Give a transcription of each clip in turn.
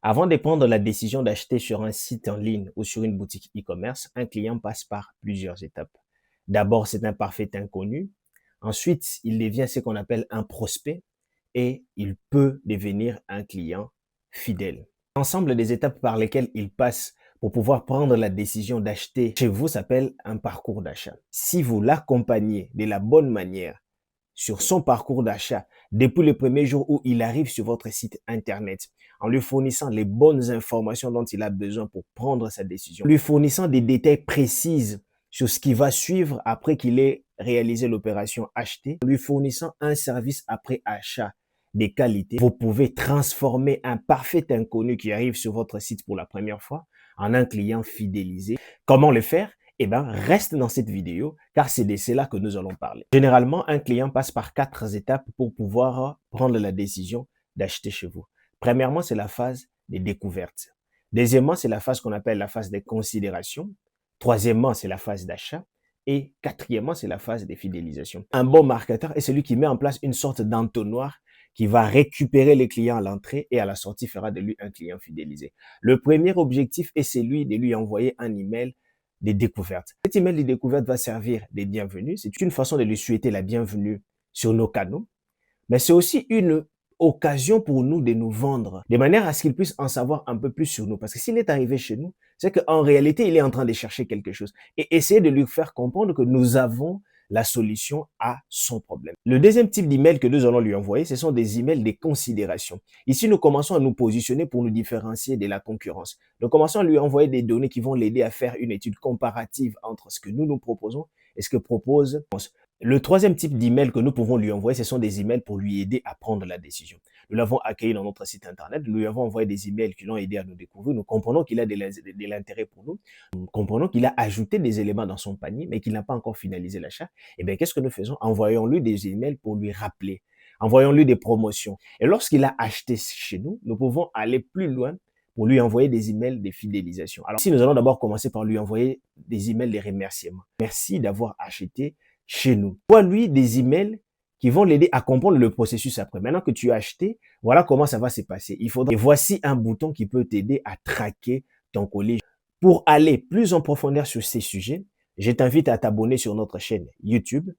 Avant de prendre la décision d'acheter sur un site en ligne ou sur une boutique e-commerce, un client passe par plusieurs étapes. D'abord, c'est un parfait inconnu. Ensuite, il devient ce qu'on appelle un prospect et il peut devenir un client fidèle. L'ensemble des étapes par lesquelles il passe pour pouvoir prendre la décision d'acheter chez vous s'appelle un parcours d'achat. Si vous l'accompagnez de la bonne manière sur son parcours d'achat depuis le premier jour où il arrive sur votre site internet, en lui fournissant les bonnes informations dont il a besoin pour prendre sa décision, lui fournissant des détails précis sur ce qui va suivre après qu'il ait réalisé l'opération achetée, lui fournissant un service après achat de qualité, vous pouvez transformer un parfait inconnu qui arrive sur votre site pour la première fois en un client fidélisé. Comment le faire? Eh bien, reste dans cette vidéo car c'est de cela que nous allons parler. Généralement, un client passe par 4 étapes pour pouvoir prendre la décision d'acheter chez vous. Premièrement, c'est la phase de découverte. Deuxièmement, c'est la phase qu'on appelle la phase de considération. Troisièmement, c'est la phase d'achat. Et quatrièmement, c'est la phase de fidélisation. Un bon marketeur est celui qui met en place une sorte d'entonnoir qui va récupérer les clients à l'entrée et à la sortie fera de lui un client fidélisé. Le premier objectif est celui de lui envoyer un email de découverte. Cet email de découverte va servir de bienvenue. C'est une façon de lui souhaiter la bienvenue sur nos canaux, mais c'est aussi une occasion pour nous de nous vendre, de manière à ce qu'il puisse en savoir un peu plus sur nous. Parce que s'il est arrivé chez nous, c'est qu'en réalité, il est en train de chercher quelque chose. Et essayer de lui faire comprendre que nous avons la solution à son problème. Le deuxième type d'email que nous allons lui envoyer, ce sont des emails de considération. Ici, nous commençons à nous positionner pour nous différencier de la concurrence. Nous commençons à lui envoyer des données qui vont l'aider à faire une étude comparative entre ce que nous proposons et ce que propose. Le troisième type d'email que nous pouvons lui envoyer, ce sont des emails pour lui aider à prendre la décision. Nous l'avons accueilli dans notre site internet, nous lui avons envoyé des emails qui l'ont aidé à nous découvrir. Nous comprenons qu'il a de l'intérêt pour nous. Nous comprenons qu'il a ajouté des éléments dans son panier, mais qu'il n'a pas encore finalisé l'achat. Eh bien, qu'est-ce que nous faisons? Envoyons-lui des emails pour lui rappeler. Envoyons-lui des promotions. Et lorsqu'il a acheté chez nous, nous pouvons aller plus loin pour lui envoyer des emails de fidélisation. Alors, ici, nous allons d'abord commencer par lui envoyer des emails de remerciement. Merci d'avoir acheté chez nous. Envoie-lui des emails qui vont l'aider à comprendre le processus après. Maintenant que tu as acheté, voilà comment ça va se passer. Et voici un bouton qui peut t'aider à traquer ton colis. Pour aller plus en profondeur sur ces sujets, je t'invite à t'abonner sur notre chaîne YouTube,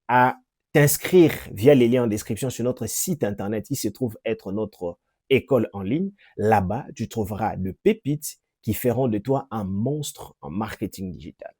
à t'inscrire via les liens en description sur notre site internet qui se trouve être notre école en ligne. Là-bas, tu trouveras de pépites qui feront de toi un monstre en marketing digital.